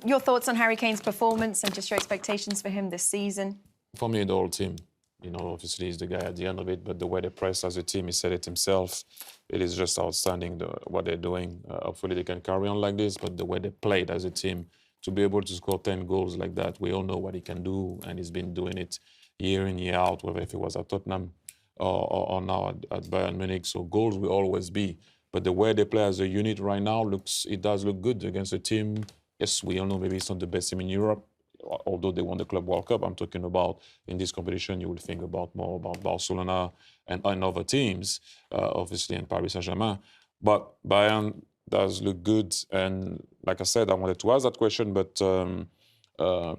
Your thoughts on Harry Kane's performance and just your expectations for him this season? For me, the whole team. You know, obviously he's the guy at the end of it, but the way they press as a team, he said it himself, it is just outstanding what they're doing. Hopefully they can carry on like this, but the way they played as a team, to be able to score 10 goals like that, we all know what he can do, and he's been doing it year in, year out, whether if it was at Tottenham or now at Bayern Munich. So goals will always be. But the way they play as a unit right now, it does look good against a team. Yes, we all know maybe it's not the best team in Europe, although they won the Club World Cup. I'm talking about in this competition, you will think more about Barcelona and other teams, obviously, and Paris Saint-Germain. But Bayern does look good. And like I said, I wanted to ask that question, but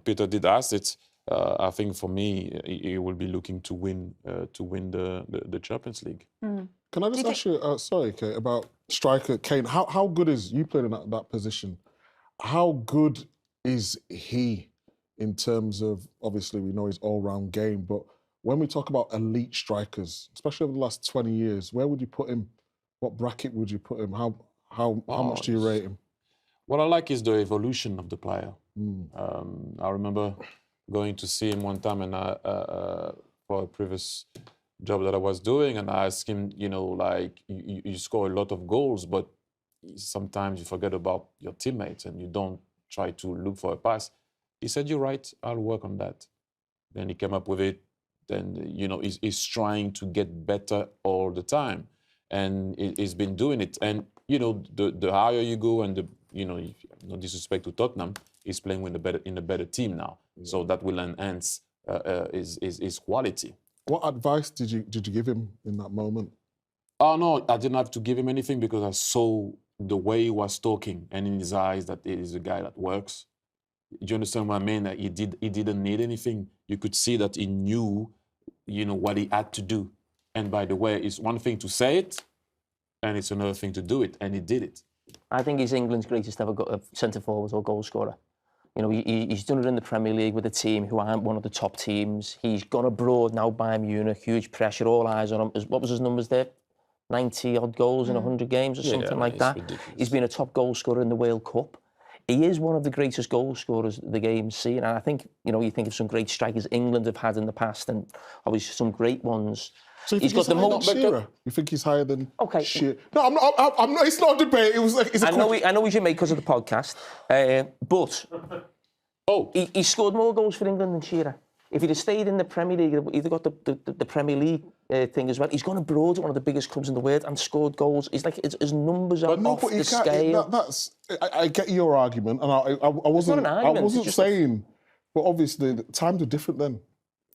Peter did ask it. I think for me, he will be looking to win the Champions League. Mm. Can I just ask you, sorry, Kate, about striker Kane? How good is, you played in that position, how good is he in terms of, obviously we know his all-round game, but when we talk about elite strikers, especially over the last 20 years, where would you put him? What bracket would you put him? How much do you rate him? What I like is the evolution of the player. I remember going to see him one time and for a previous job that I was doing, and I asked him, you know, like, you score a lot of goals, but sometimes you forget about your teammates and you don't try to look for a pass. He said, "You're right, I'll work on that." Then he came up with it. Then, you know, he's trying to get better all the time. And he's been doing it. And, you know, the higher you go and, you know, no disrespect to Tottenham, he's playing in a better team now. Yeah. So that will enhance his quality. What advice did you give him in that moment? Oh, no, I didn't have to give him anything because I saw the way he was talking and in his eyes that he is a guy that works. Do you understand what I mean? That he didn't need anything. You could see that he knew, you know, what he had to do. And by the way, it's one thing to say it, and it's another thing to do it, and he did it. I think he's England's greatest ever centre-forward or goal scorer. You know, he's done it in the Premier League with a team who aren't one of the top teams. He's gone abroad now, Bayern Munich, huge pressure, all eyes on him. What was his numbers there? 90-odd goals in 100 games or something like that. Ridiculous. He's been a top goal scorer in the World Cup. He is one of the greatest goal scorers the game's seen. And I think, you know, you think of some great strikers England have had in the past, and obviously some great ones. So he's got the most. Shearer? You think he's higher than Shearer? No, I'm not. It's not a debate. It was like, I know he's your mate because of the podcast, but he scored more goals for England than Shearer. If he'd have stayed in the Premier League, he'd have got the Premier League thing as well. He's gone abroad to one of the biggest clubs in the world and scored goals. He's like, his numbers are off the scale. I get your argument, and I wasn't saying, but obviously the times are different then.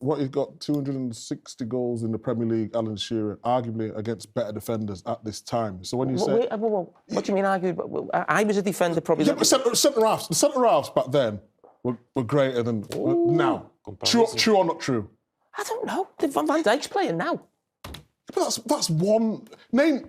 What, he's got 260 goals in the Premier League, Alan Shearer, arguably against better defenders at this time. So when you say... What do you mean arguably? I was a defender probably... Yeah, but centre-halves back then were greater than now. True or not true? I don't know. Van Dijk's playing now. But that's one... Name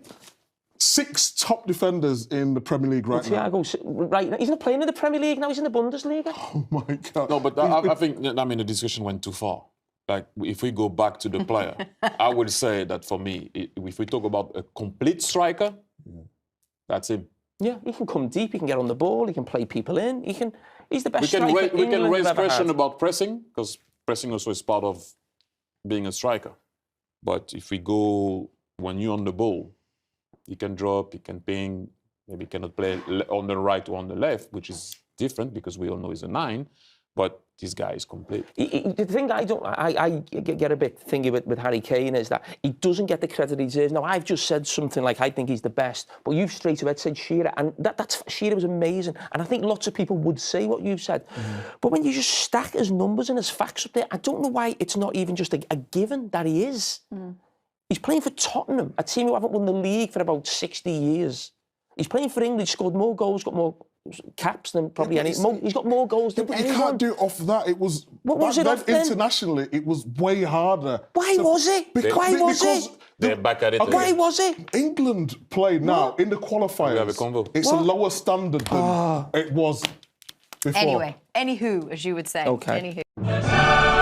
6 top defenders in the Premier League right now. Right now. He's not playing in the Premier League now, he's in the Bundesliga. Oh, my God. No, but I think, I mean, the discussion went too far. Like, if we go back to the player, I would say that for me, if we talk about a complete striker, that's him. Yeah, he can come deep, he can get on the ball, he can play people in, he's the best striker We can raise question about pressing, because pressing also is part of being a striker. But if we go, when you're on the ball, he can drop, he can ping, maybe he cannot play on the right or on the left, which is different because we all know he's a 9. But this guy is complete. The thing I get a bit thingy with Harry Kane is that he doesn't get the credit he deserves. Now, I've just said something like, I think he's the best, but you've straight away said Shearer, and Shearer was amazing. And I think lots of people would say what you've said. But when you just stack his numbers and his facts up there, I don't know why it's not even just a given that he is. He's playing for Tottenham, a team who haven't won the league for about 60 years. He's playing for England, scored more goals, got more caps than probably any. He's got more goals than anyone. You can't do it off that. It was... What was it off then? Internationally, it was way harder. Why was it? Why was it? They're back at it. Why was it? England played now in the qualifiers. We have a convo. It's a lower standard than it was before. Anyway, anywho, as you would say. Okay. Anywho.